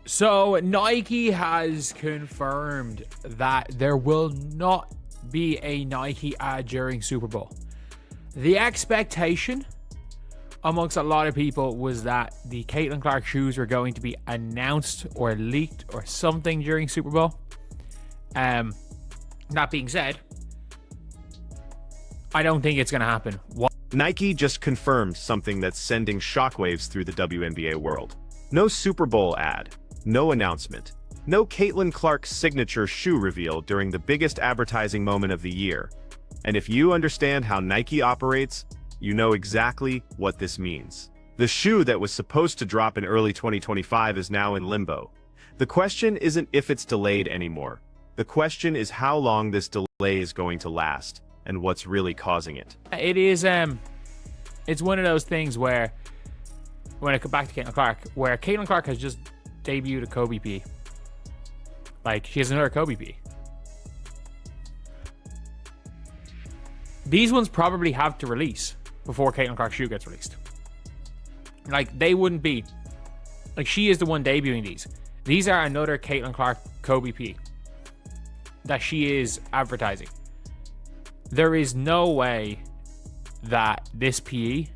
So Nike has confirmed that there will not be a Nike ad during Super Bowl. The expectation amongst a lot of people was that the Caitlin Clark shoes were going to be announced or leaked or something during Super Bowl. That being said, I don't think it's going to happen. Nike just confirmed something that's sending shockwaves through the WNBA world. No Super Bowl ad, no announcement, no Caitlin Clark signature shoe reveal during the biggest advertising moment of the year. And if you understand how Nike operates, you know exactly what this means. The shoe that was supposed to drop in early 2025 is now in limbo. The question isn't if it's delayed anymore. The question is how long this delay is going to last and what's really causing it. It is, it's one of those things where, when I come back to Caitlin Clark, where Caitlin Clark has just debuted a Kobe P. Like, she has another Kobe P. These ones probably have to release before Caitlin Clark's shoe gets released. Like, they wouldn't be. Like, she is the one debuting these. These are another Caitlin Clark Kobe P that she is advertising. There is no way that this PE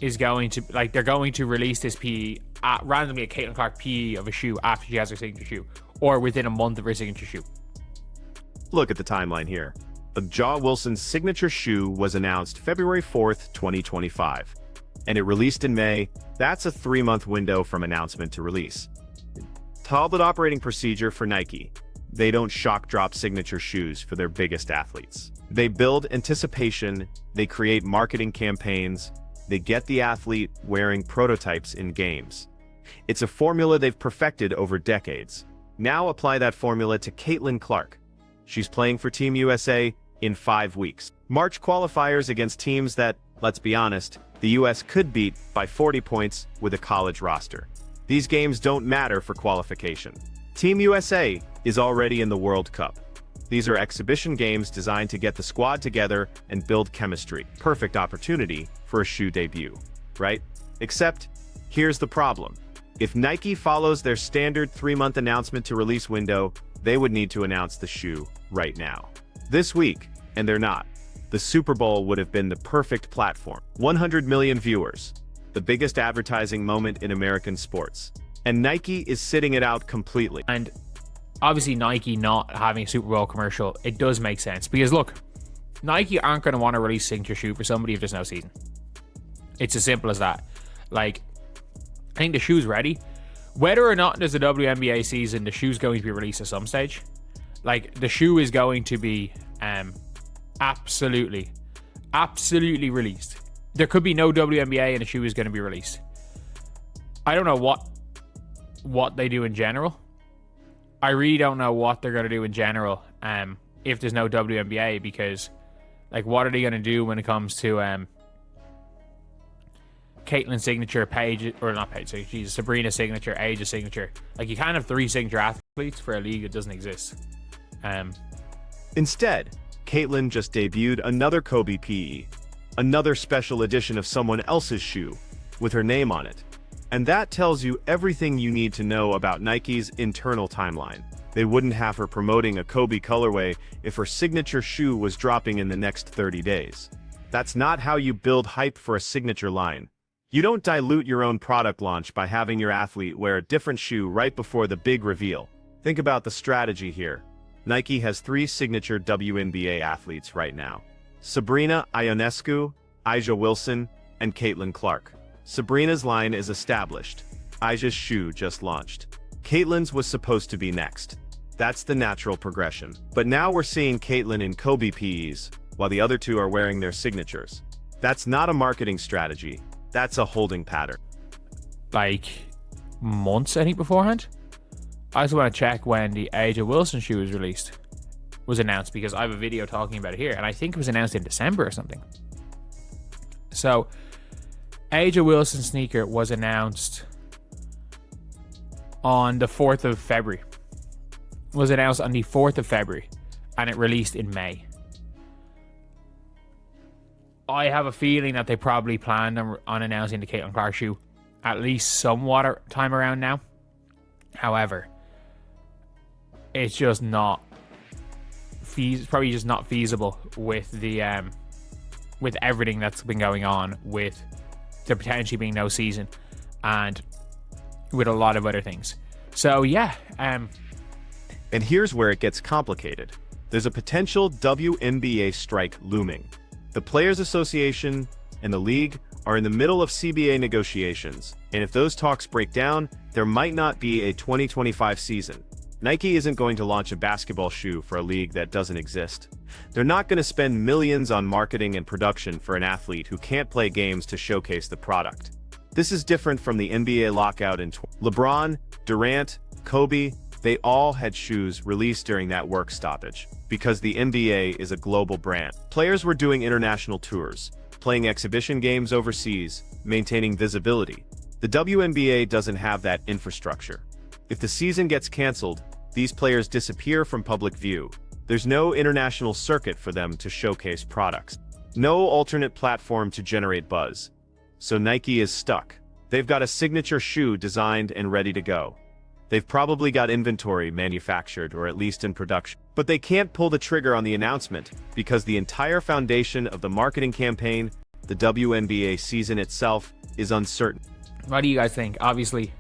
is going to, like, they're going to release this PE randomly, a Caitlin Clark PE of a shoe after she has her signature shoe, or within a month of her signature shoe. Look at the timeline here. The Ja Wilson's signature shoe was announced February 4th, 2025, and it released in May. That's a 3-month window from announcement to release. Solid operating procedure for Nike. They don't shock drop signature shoes for their biggest athletes. They build anticipation, they create marketing campaigns, they get the athlete wearing prototypes in games. It's a formula they've perfected over decades. Now apply that formula to Caitlin Clark. She's playing for Team USA in 5 weeks. March qualifiers against teams that, let's be honest, the US could beat by 40 points with a college roster. These games don't matter for qualification. Team USA is already in the World Cup. These are exhibition games designed to get the squad together and build chemistry. Perfect opportunity for a shoe debut, right? Except, here's the problem. If Nike follows their standard 3-month announcement to release window, they would need to announce the shoe right now. This week, and they're not. The Super Bowl would have been the perfect platform. 100 million viewers, the biggest advertising moment in American sports. And Nike is sitting it out completely. And obviously Nike not having a Super Bowl commercial, it does make sense. Because look, Nike aren't going to want to release a signature shoe for somebody if there's no season. It's as simple as that. Like, I think the shoe's ready. Whether or not there's a WNBA season, the shoe's going to be released at some stage. Like, the shoe is going to be absolutely released. There could be no WNBA and the shoe is going to be released. I don't know what they do in general. I really don't know what they're going to do in general if there's no WNBA, because, like, what are they going to do when it comes to Caitlin's signature, Paige, or not Paige, sorry, Jesus, Sabrina's signature, Age's signature. Like, you can't have 3 signature athletes for a league that doesn't exist. Instead, Caitlin just debuted another Kobe PE, another special edition of someone else's shoe with her name on it. And that tells you everything you need to know about Nike's internal timeline. They wouldn't have her promoting a Kobe colorway if her signature shoe was dropping in the next 30 days. That's not how you build hype for a signature line. You don't dilute your own product launch by having your athlete wear a different shoe right before the big reveal. Think about the strategy here. Nike has 3 signature WNBA athletes right now: Sabrina Ionescu, A'ja Wilson, and Caitlin Clark. Sabrina's line is established. A'ja's shoe just launched. Caitlin's was supposed to be next. That's the natural progression. But now we're seeing Caitlin in Kobe PEs, while the other 2 are wearing their signatures. That's not a marketing strategy. That's a holding pattern. Like, months, I think, beforehand. I also want to check when the A'ja Wilson shoe was announced, because I have a video talking about it here, and I think it was announced in December or something. So, A'ja Wilson sneaker was announced on the 4th of February. Was announced on the 4th of February, and it released in May. I have a feeling that they probably planned on announcing the Caitlin Clark shoe at least somewhat time around now. However, it's just not probably just not feasible with the with everything that's been going on, with there potentially being no season and with a lot of other things. So yeah, and here's where it gets complicated. There's a potential WNBA strike looming. The Players Association and the league are in the middle of CBA negotiations, and if those talks break down, there might not be a 2025 season. Nike isn't going to launch a basketball shoe for a league that doesn't exist. They're not going to spend millions on marketing and production for an athlete who can't play games to showcase the product. This is different from the NBA lockout in LeBron, Durant, Kobe, they all had shoes released during that work stoppage, because the NBA is a global brand. Players were doing international tours, playing exhibition games overseas, maintaining visibility. The WNBA doesn't have that infrastructure. If the season gets canceled, these players disappear from public view. There's no international circuit for them to showcase products. No alternate platform to generate buzz. So Nike is stuck. They've got a signature shoe designed and ready to go. They've probably got inventory manufactured or at least in production. But they can't pull the trigger on the announcement because the entire foundation of the marketing campaign, the WNBA season itself, is uncertain. What do you guys think? Obviously,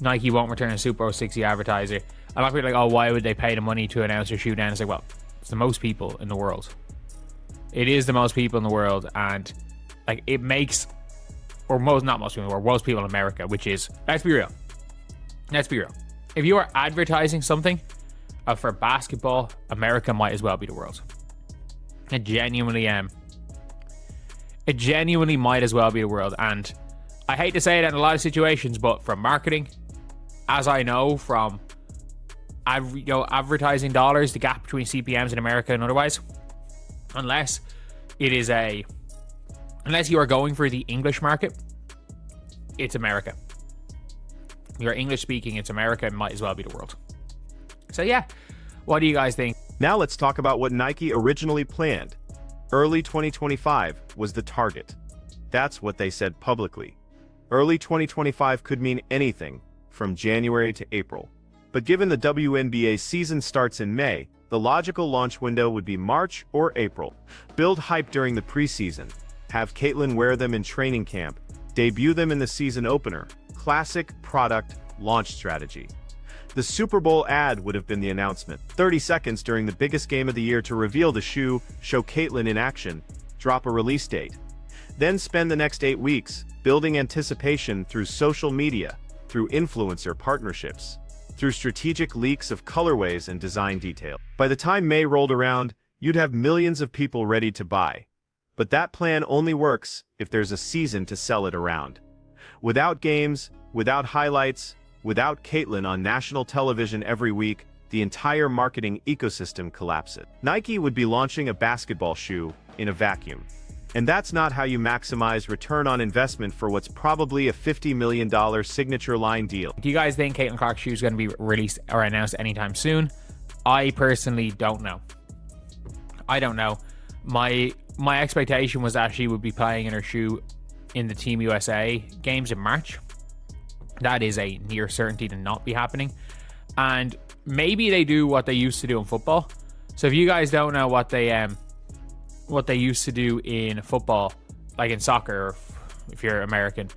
Nike won't return a Super Bowl 60 advertiser. A lot of people are like, oh, why would they pay the money to announce their shoe then? It's like, well, it's the most people in the world. It is the most people in the world, and like it makes, or not most people in the world, most people in America, which is, let's be real. Let's be real. If you are advertising something for basketball, America might as well be the world. It genuinely might as well be the world. And I hate to say it in a lot of situations, but from marketing, as I know from advertising dollars, the gap between CPMs in America and otherwise, unless you are going for the English market, it's America. You're English speaking, it's America, it might as well be the world. So yeah, what do you guys think? Now let's talk about what Nike originally planned. Early 2025 was the target. That's what they said publicly. Early 2025 could mean anything from January to April. But given the WNBA season starts in May, the logical launch window would be March or April. Build hype during the preseason. Have Caitlin wear them in training camp. Debut them in the season opener. Classic product launch strategy. The Super Bowl ad would have been the announcement. 30 seconds during the biggest game of the year to reveal the shoe, show Caitlin in action, drop a release date. Then spend the next 8 weeks building anticipation through social media, through influencer partnerships, through strategic leaks of colorways and design detail. By the time May rolled around, you'd have millions of people ready to buy. But that plan only works if there's a season to sell it around. Without games, without highlights, without Caitlin on national television every week, the entire marketing ecosystem collapses. Nike would be launching a basketball shoe in a vacuum. And that's not how you maximize return on investment for what's probably a $50 million signature line deal. Do you guys think Caitlin Clark's shoe is going to be released or announced anytime soon? I personally don't know. I don't know. My expectation was that she would be playing in her shoe in the Team USA games in March. That is a near certainty to not be happening. And maybe they do what they used to do in football. So if you guys don't know what they used to do in football, like in soccer, or if you're American,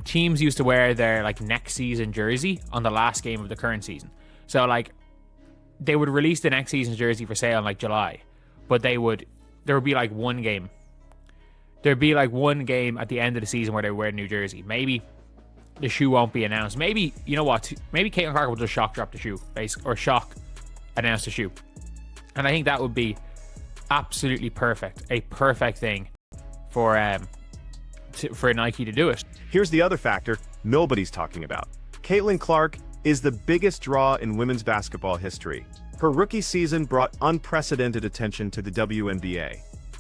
teams used to wear their like next season jersey on the last game of the current season. So like they would release the next season's jersey for sale in like July, but there would be like one game. There'd be like one game at the end of the season where they wear New Jersey. Maybe the shoe won't be announced. Maybe, you know what? Maybe Caitlin Clark will just shock drop the shoe, or shock announce the shoe. And I think that would be absolutely perfect. A perfect thing for Nike to do it. Here's the other factor nobody's talking about. Caitlin Clark is the biggest draw in women's basketball history. Her rookie season brought unprecedented attention to the WNBA.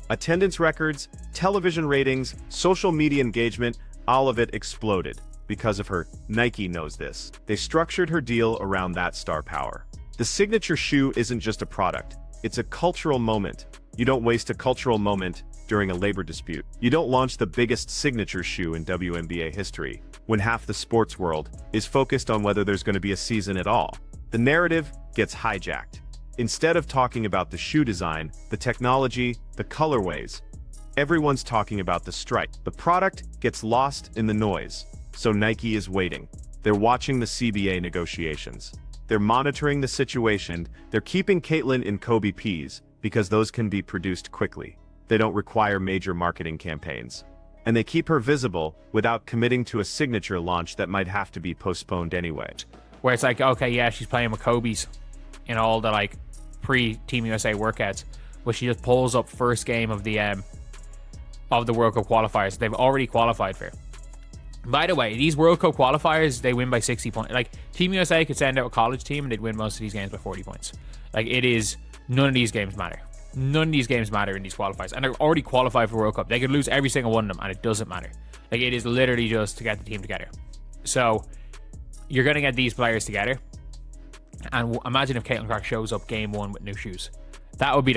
Attendance records, television ratings, social media engagement, all of it exploded because of her. Nike knows this. They structured her deal around that star power. The signature shoe isn't just a product, it's a cultural moment. You don't waste a cultural moment, during a labor dispute. You don't launch the biggest signature shoe in WNBA history when half the sports world is focused on whether there's going to be a season at all. The narrative gets hijacked. Instead of talking about the shoe design, the technology, the colorways, everyone's talking about the strike. The product gets lost in the noise, so Nike is waiting. They're watching the CBA negotiations. They're monitoring the situation. They're keeping Caitlin in Kobe Ps because those can be produced quickly. They don't require major marketing campaigns. And they keep her visible without committing to a signature launch that might have to be postponed anyway. Where it's like, okay, yeah, she's playing with Kobe's in all the like pre-Team USA workouts, but she just pulls up first game of the World Cup qualifiers. They've already qualified for. By the way, these World Cup qualifiers, they win by 60 points. Like, Team USA could send out a college team and they'd win most of these games by 40 points. Like, it is, none of these games matter. None of these games matter in these qualifiers. And they're already qualified for World Cup. They could lose every single one of them and it doesn't matter. Like, it is literally just to get the team together. So, you're going to get these players together. And imagine if Caitlin Clark shows up game one with new shoes. That would be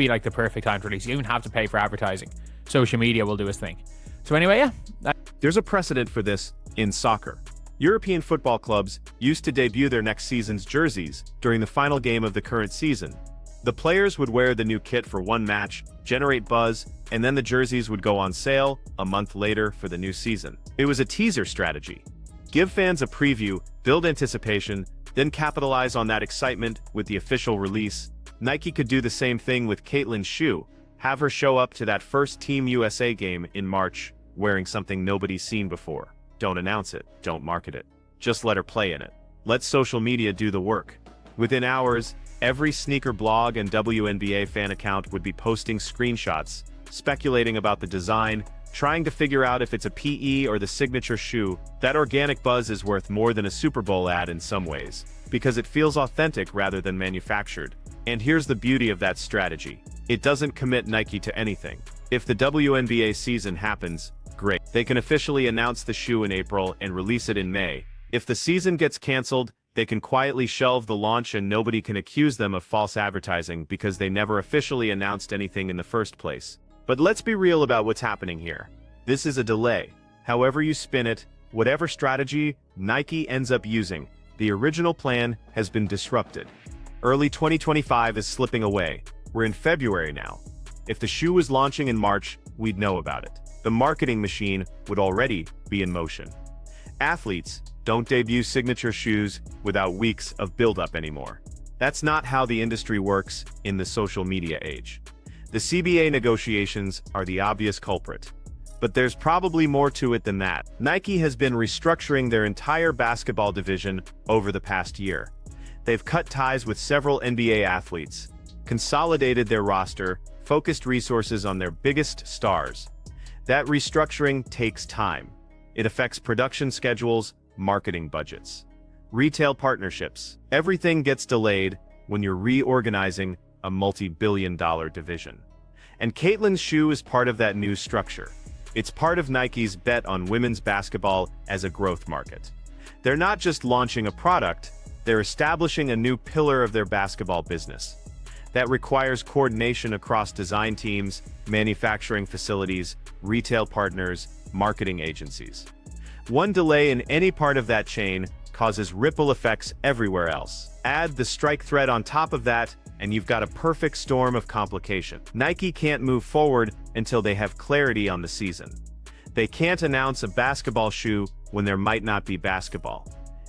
like the perfect time to release. You don't even have to pay for advertising. Social media will do its thing. So anyway, yeah. There's a precedent for this in soccer. European football clubs used to debut their next season's jerseys during the final game of the current season. The players would wear the new kit for one match, generate buzz, and then the jerseys would go on sale a month later for the new season. It was a teaser strategy. Give fans a preview, build anticipation, then capitalize on that excitement with the official release. Nike could do the same thing with Caitlin's shoe. Have her show up to that first Team USA game in March wearing something nobody's seen before. Don't announce it, don't market it. Just let her play in it. Let social media do the work. Within hours, every sneaker blog and WNBA fan account would be posting screenshots, speculating about the design, trying to figure out if it's a PE or the signature shoe. That organic buzz is worth more than a Super Bowl ad in some ways, because it feels authentic rather than manufactured. And here's the beauty of that strategy. It doesn't commit Nike to anything. If the WNBA season happens, great. They can officially announce the shoe in April and release it in May. If the season gets canceled, they can quietly shelve the launch and nobody can accuse them of false advertising because they never officially announced anything in the first place. But let's be real about what's happening here. This is a delay. However you spin it, whatever strategy Nike ends up using, the original plan has been disrupted. Early 2025 is slipping away. We're in February now. If the shoe was launching in March, we'd know about it. The marketing machine would already be in motion. Athletes don't debut signature shoes without weeks of build-up anymore. That's not how the industry works in the social media age. The CBA negotiations are the obvious culprit. But there's probably more to it than that. Nike has been restructuring their entire basketball division over the past year. They've cut ties with several NBA athletes, consolidated their roster, focused resources on their biggest stars. That restructuring takes time. It affects production schedules, marketing budgets, retail partnerships. Everything gets delayed when you're reorganizing a multi-billion-dollar division. And Caitlin's shoe is part of that new structure. It's part of Nike's bet on women's basketball as a growth market. They're not just launching a product, they're establishing a new pillar of their basketball business. That requires coordination across design teams, manufacturing facilities, retail partners, marketing agencies. One delay in any part of that chain causes ripple effects everywhere else. Add the strike threat on top of that, and you've got a perfect storm of complication. Nike can't move forward until they have clarity on the season. They can't announce a basketball shoe when there might not be basketball.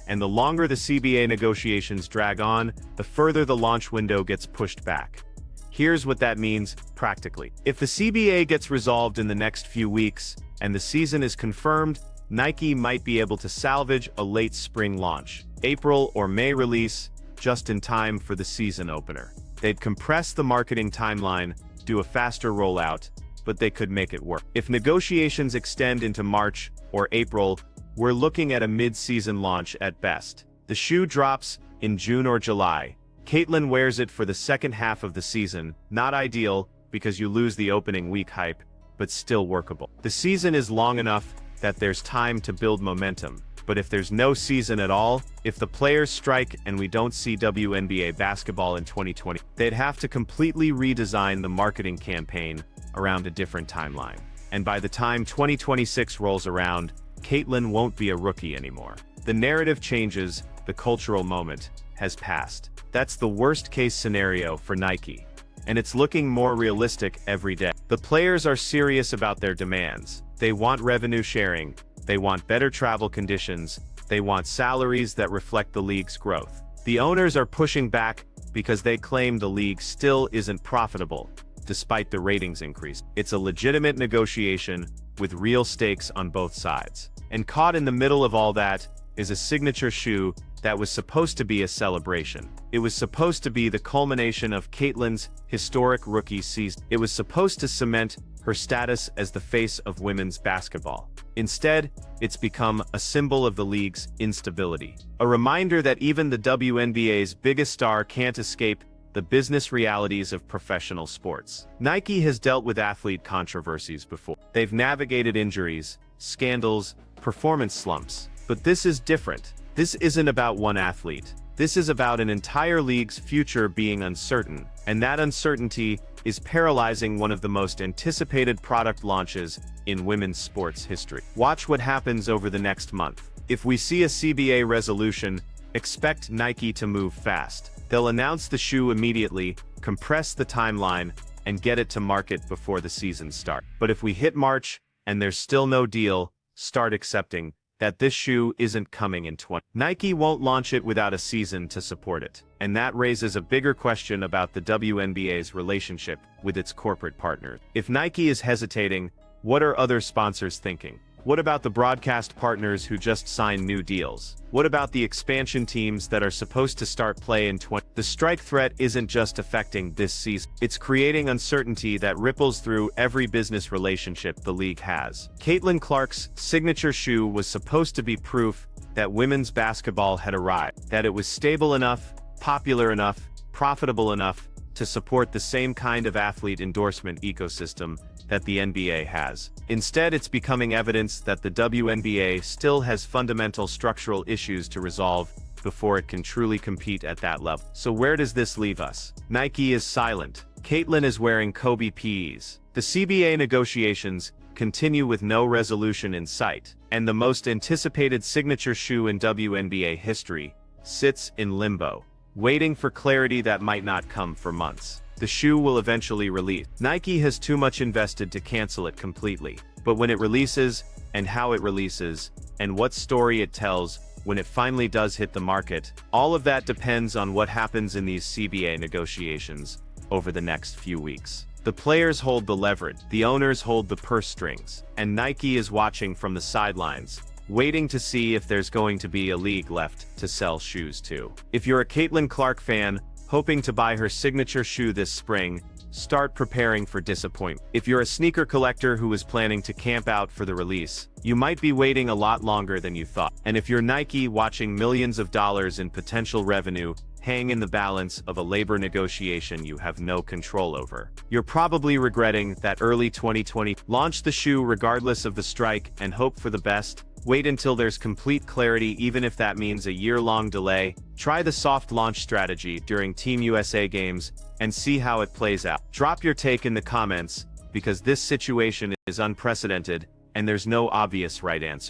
And the longer the CBA negotiations drag on, the further the launch window gets pushed back. Here's what that means practically. If the CBA gets resolved in the next few weeks and the season is confirmed, Nike might be able to salvage a late spring launch, April or May release, just in time for the season opener. They'd compress the marketing timeline, do a faster rollout, but they could make it work. If negotiations extend into March or April, we're looking at a mid-season launch at best. The shoe drops in June or July. Caitlin wears it for the second half of the season. Not ideal because you lose the opening week hype, but still workable. The season is long enough that there's time to build momentum. But if there's no season at all, if the players strike and we don't see WNBA basketball in 2020, they'd have to completely redesign the marketing campaign, around a different timeline. And by the time 2026 rolls around, Caitlyn won't be a rookie anymore. The narrative changes, the cultural moment has passed. That's the worst-case scenario for Nike. And it's looking more realistic every day. The players are serious about their demands. They want revenue sharing, they want better travel conditions, they want salaries that reflect the league's growth. The owners are pushing back because they claim the league still isn't profitable, despite the ratings increase. It's a legitimate negotiation with real stakes on both sides. And caught in the middle of all that is a signature shoe that was supposed to be a celebration. It was supposed to be the culmination of Caitlyn's historic rookie season. It was supposed to cement her status as the face of women's basketball. Instead, it's become a symbol of the league's instability. A reminder that even the WNBA's biggest star can't escape the business realities of professional sports. Nike has dealt with athlete controversies before. They've navigated injuries, scandals, performance slumps. But this is different. This isn't about one athlete. This is about an entire league's future being uncertain, and that uncertainty is paralyzing one of the most anticipated product launches in women's sports history. Watch what happens over the next month. If we see a CBA resolution, expect Nike to move fast. They'll announce the shoe immediately, compress the timeline, and get it to market before the season starts. But if we hit March and there's still no deal, start accepting that this shoe isn't coming in 20. Nike won't launch it without a season to support it. And that raises a bigger question about the WNBA's relationship with its corporate partners. If Nike is hesitating, what are other sponsors thinking? What about the broadcast partners who just signed new deals? What about the expansion teams that are supposed to start play in 20? The strike threat isn't just affecting this season. It's creating uncertainty that ripples through every business relationship the league has. Caitlin Clark's signature shoe was supposed to be proof that women's basketball had arrived, that it was stable enough, popular enough, profitable enough to support the same kind of athlete endorsement ecosystem that the NBA has. Instead, it's becoming evidence that the WNBA still has fundamental structural issues to resolve before it can truly compete at that level. So where does this leave us? Nike is silent. Caitlyn is wearing Kobe PEs. The CBA negotiations continue with no resolution in sight, and the most anticipated signature shoe in WNBA history sits in limbo, waiting for clarity that might not come for months. The shoe will eventually release. Nike has too much invested to cancel it completely. But when it releases, and how it releases, and what story it tells when it finally does hit the market, all of that depends on what happens in these CBA negotiations over the next few weeks. The players hold the leverage, the owners hold the purse strings, and Nike is watching from the sidelines, waiting to see if there's going to be a league left to sell shoes to. If you're a Caitlin Clark fan, hoping to buy her signature shoe this spring, start preparing for disappointment. If you're a sneaker collector who is planning to camp out for the release, you might be waiting a lot longer than you thought. And if you're Nike, watching millions of dollars in potential revenue hang in the balance of a labor negotiation you have no control over, you're probably regretting that early 2020. Launch the shoe regardless of the strike and hope for the best. Wait until there's complete clarity, even if that means a year-long delay. Try the soft launch strategy during Team USA games and see how it plays out. Drop your take in the comments, because this situation is unprecedented and there's no obvious right answer.